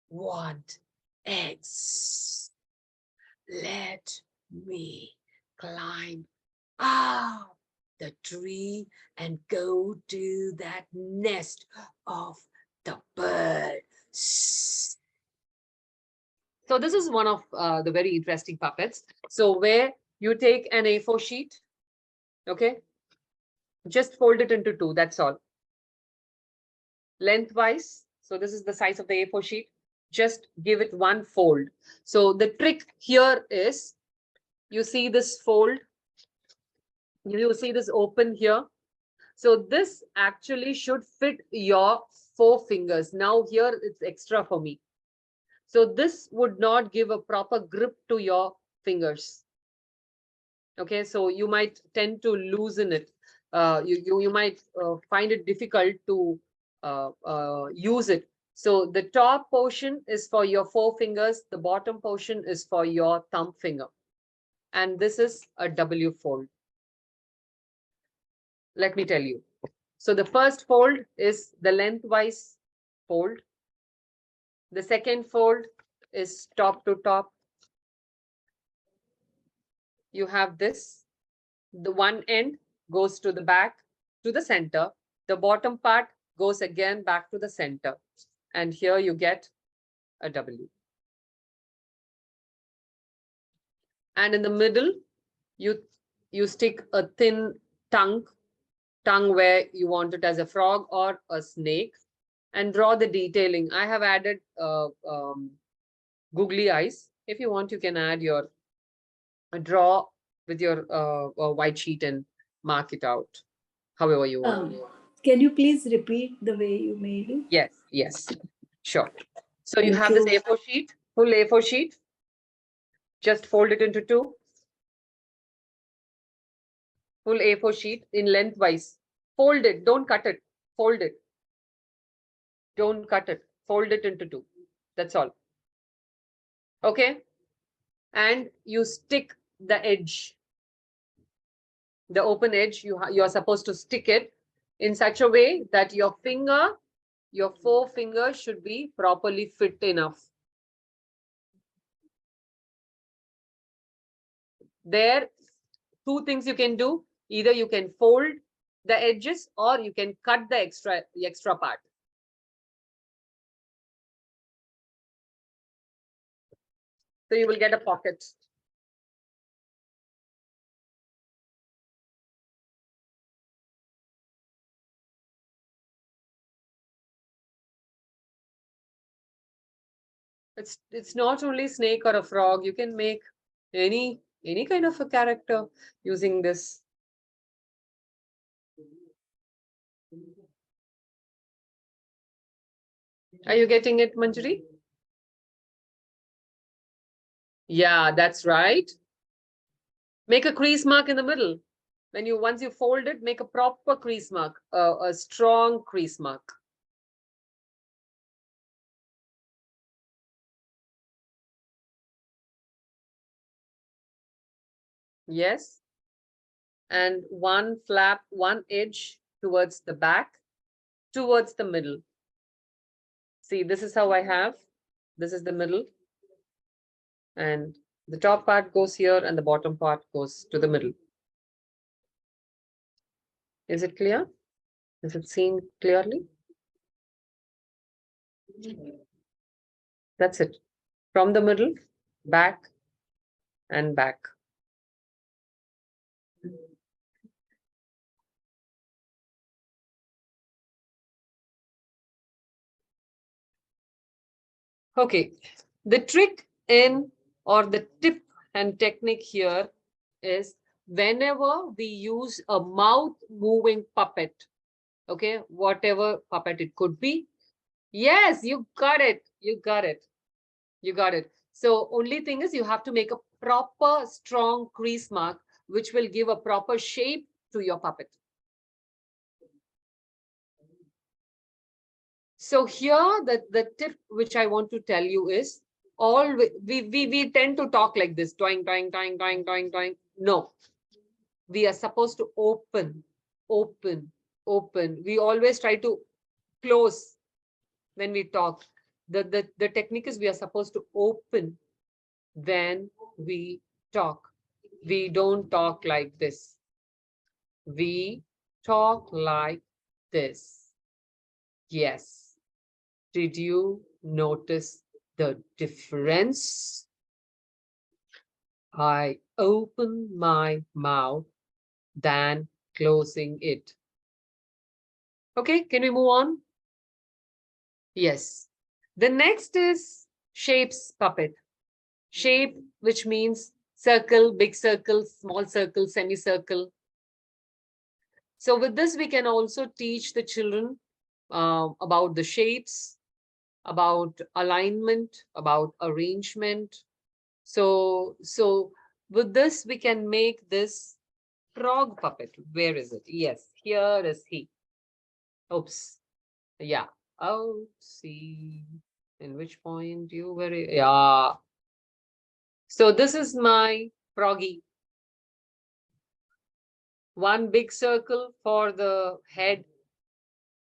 want eggs. Let me climb up the tree and go to that nest of the bird. So this is one of the very interesting puppets. So where you take an A4 sheet, okay, just fold it into two, that's all. Lengthwise, so this is the size of the A4 sheet, just give it one fold. So the trick here is, you see this fold, you see this open here. So this actually should fit your 4 fingers. Now here it's extra for me. So this would not give a proper grip to your fingers. Okay, so you might tend to loosen it. You might find it difficult to use it. So the top portion is for your 4 fingers, the bottom portion is for your thumb finger. And this is a W fold. Let me tell you. So the first fold is the lengthwise fold. The second fold is top to top. You have this. The one end goes to the back, to the center. The bottom part goes again back to the center. And here you get a W. And in the middle, you stick a thin tongue where you want it as a frog or a snake, and draw the detailing. I have added googly eyes. If you want, you can add your draw with your white sheet and mark it out however you want. Can you please repeat the way you made it? Yes, sure. So you Thank have this you. A4 sheet, full A4 sheet. Just fold it into two. Full A4 sheet in lengthwise. Fold it, don't cut it. Fold it. Don't cut it. Fold it into two. That's all. Okay. And you stick the edge, the open edge, you are supposed to stick it in such a way that your 4 fingers should be properly fit enough. There, 2 things you can do. Either you can fold the edges or you can cut the extra part. So you will get a pocket. It's not only snake or a frog. You can make any kind of a character using this. Are you getting it, Manjari? Yeah, that's right. Make a crease mark in the middle. Once you fold it, make a proper crease mark, a strong crease mark. Yes. And one flap, one edge towards the back, towards the middle. See, this is how I have. This is the middle. And the top part goes here and the bottom part goes to the middle. Is it clear? Is it seen clearly? That's it. From the middle, back and back. Okay, the trick in or the tip and technique here is whenever we use a mouth moving puppet, okay, whatever puppet it could be. Yes, you got it. You got it. You got it. So only thing is you have to make a proper strong crease mark, which will give a proper shape to your puppet. So here, the tip which I want to tell you is, all we tend to talk like this, toing, toing, toing, toing, toing, toing. No, we are supposed to open, open, open. We always try to close when we talk. The technique is we are supposed to open when we talk. We don't talk like this. We talk like this. Yes. Did you notice the difference? I open my mouth than closing it. Okay, can we move on? Yes. The next is shapes puppet. Shape, which means circle, big circle, small circle, semicircle. So with this, we can also teach the children about the shapes, about alignment, about arrangement. So with this, we can make this frog puppet. Where is it? Yes, here is he. Oops. Yeah. Oh, see. In which point you were? Yeah. So this is my froggy. One big circle for the head,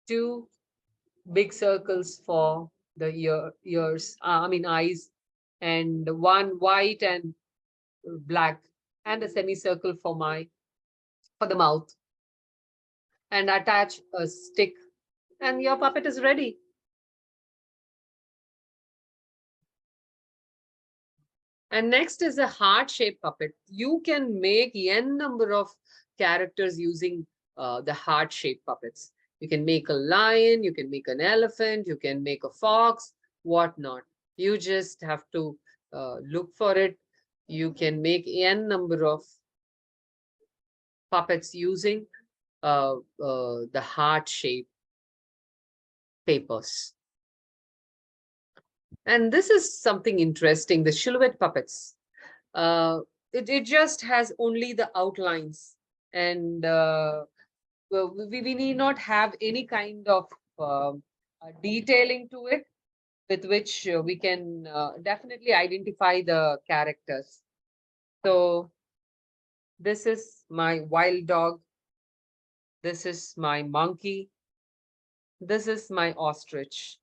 two big circles for the ears, eyes, and one white and black, and a semicircle for the mouth, and attach a stick, and your puppet is ready. And next is a heart-shaped puppet. You can make n number of characters using the heart-shaped puppets. You can make a lion, you can make an elephant, you can make a fox, whatnot. You just have to look for it. You can make n number of puppets using the heart-shaped papers. And this is something interesting, the silhouette puppets. It just has only the outlines, and we need not have any kind of detailing to it, with which we can definitely identify the characters. So this is my wild dog. This is my monkey. This is my ostrich.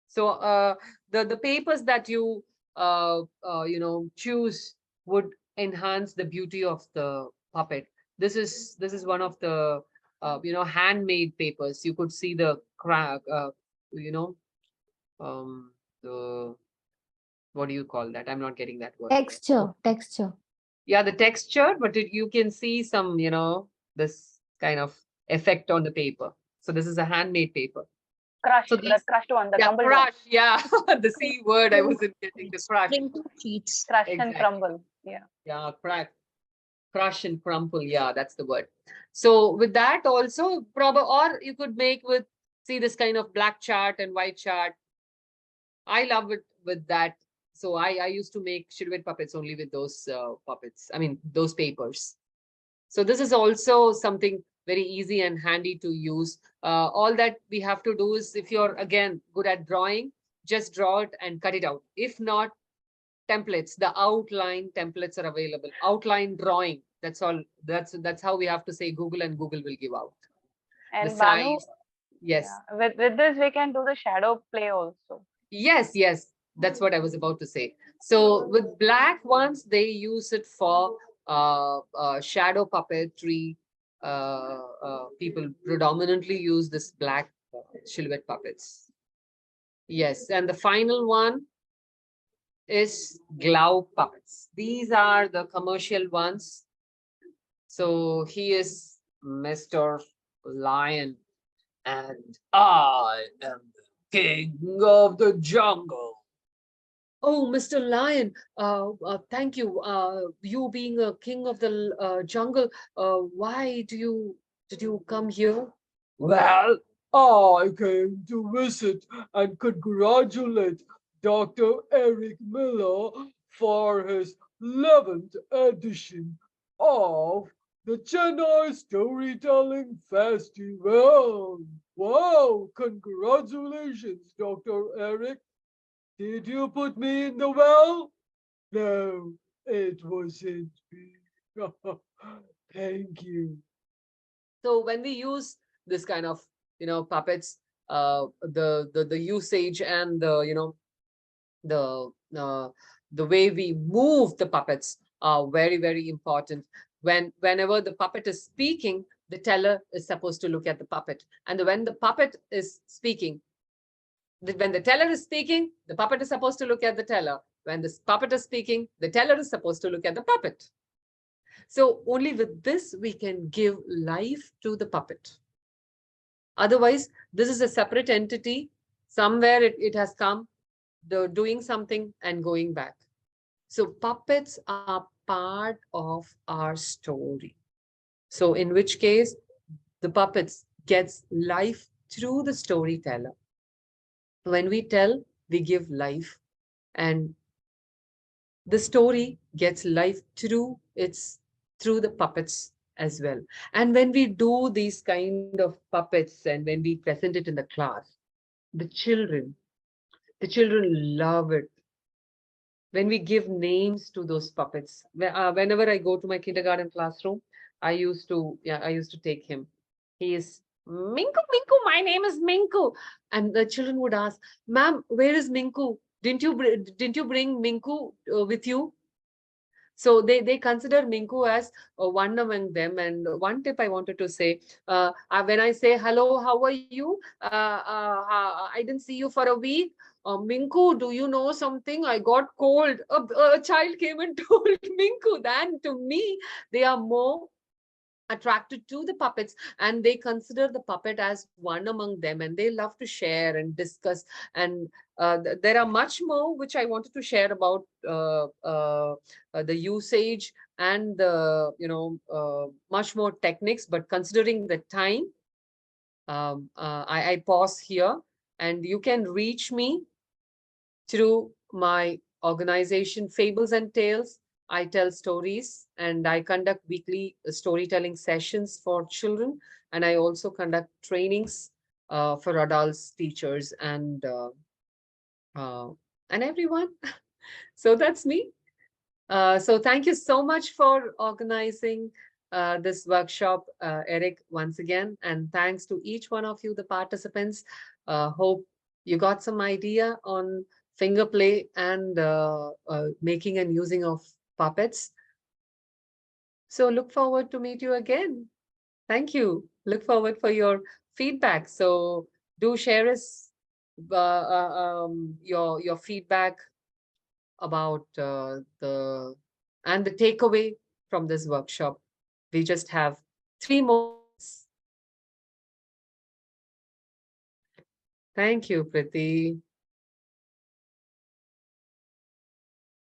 So the papers that you choose would enhance the beauty of the puppet. This is one of the handmade papers. You could see the crack, you know, the what do you call that? I'm not getting that word. Texture. Yeah, the texture, but you can see some, this kind of effect on the paper. So this is a handmade paper. Crush, So the these, crushed one, the yeah, crumbled crush, one. yeah, the C word I wasn't getting, the crush. Sprinkle sheets. Crush and Exactly. crumble. Yeah. Yeah, crush and crumple. Yeah, that's the word. So with that also, or you could make with, see, this kind of black chart and white chart. I love it with that. So I used to make silhouette puppets only with those puppets. I mean, those papers. So this is also something very easy and handy to use. All that we have to do is, if you're again good at drawing, just draw it and cut it out. If not, templates, the outline templates are available. Outline drawing. That's all. That's how we have to say Google, and Google will give out the And Banu, size. Yes. yeah, with this we can do the shadow play also. Yes, yes, that's what I was about to say. So with black ones, they use it for shadow puppetry. People predominantly use this black silhouette puppets. Yes, and the final one is glove puppets. These are the commercial ones. So he is Mr. Lion, and I am the king of the jungle. Oh, Mr. Lion, thank you. You being a king of the jungle, why did you come here? Well, I came to visit and congratulate Dr. Eric Miller for his 11th edition of the Chennai Storytelling Festival. Wow, congratulations, Dr. Eric. Did you put me in the well? No, it wasn't me. Thank you. So when we use this kind of, puppets, the usage and the the way we move the puppets are very, very important. Whenever the puppet is speaking, the teller is supposed to look at the puppet, and when the puppet is speaking, when the teller is speaking, the puppet is supposed to look at the teller. When the puppet is speaking, the teller is supposed to look at the puppet. So only with this we can give life to the puppet. Otherwise, this is a separate entity. Somewhere it has come, doing something and going back. So puppets are part of our story. So in which case, the puppets gets life through the storyteller. When we tell, we give life, and the story gets life through the puppets as well. And when we do these kind of puppets and when we present it in the class, the children the children love it. When we give names to those puppets, whenever I go to my kindergarten classroom, I used to take him. He is Minku, Minku, my name is Minku. And the children would ask, ma'am, where is Minku? Didn't you bring Minku with you? So they consider Minku as one among them. And one tip I wanted to say, when I say, hello, how are you? I didn't see you for a week. Minku, do you know something? I got cold. A child came and told Minku. Then to me, they are more attracted to the puppets, and they consider the puppet as one among them, and they love to share and discuss. And there are much more which I wanted to share about the usage and the much more techniques, but considering the time, I pause here, and you can reach me through my organization, Fables and Tales. I tell stories, and I conduct weekly storytelling sessions for children. And I also conduct trainings for adults, teachers, uh, and everyone. So that's me. So thank you so much for organizing this workshop, Eric, once again. And thanks to each one of you, the participants. Hope you got some idea on finger play and making and using of puppets. So look forward to meet you again. Thank you. Look forward for your feedback. So do share us your feedback about the takeaway from this workshop. We just have 3 more minutes. Thank you, Priti.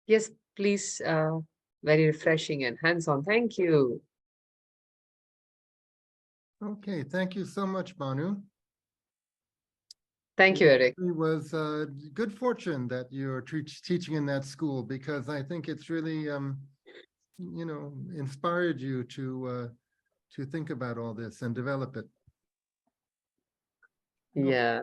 Yes, please. Very refreshing and hands-on. Thank you. Okay, thank you so much, Banu. Thank you, Eric. It was good fortune that you're teaching in that school, because I think it's really, inspired you to think about all this and develop it. Yeah.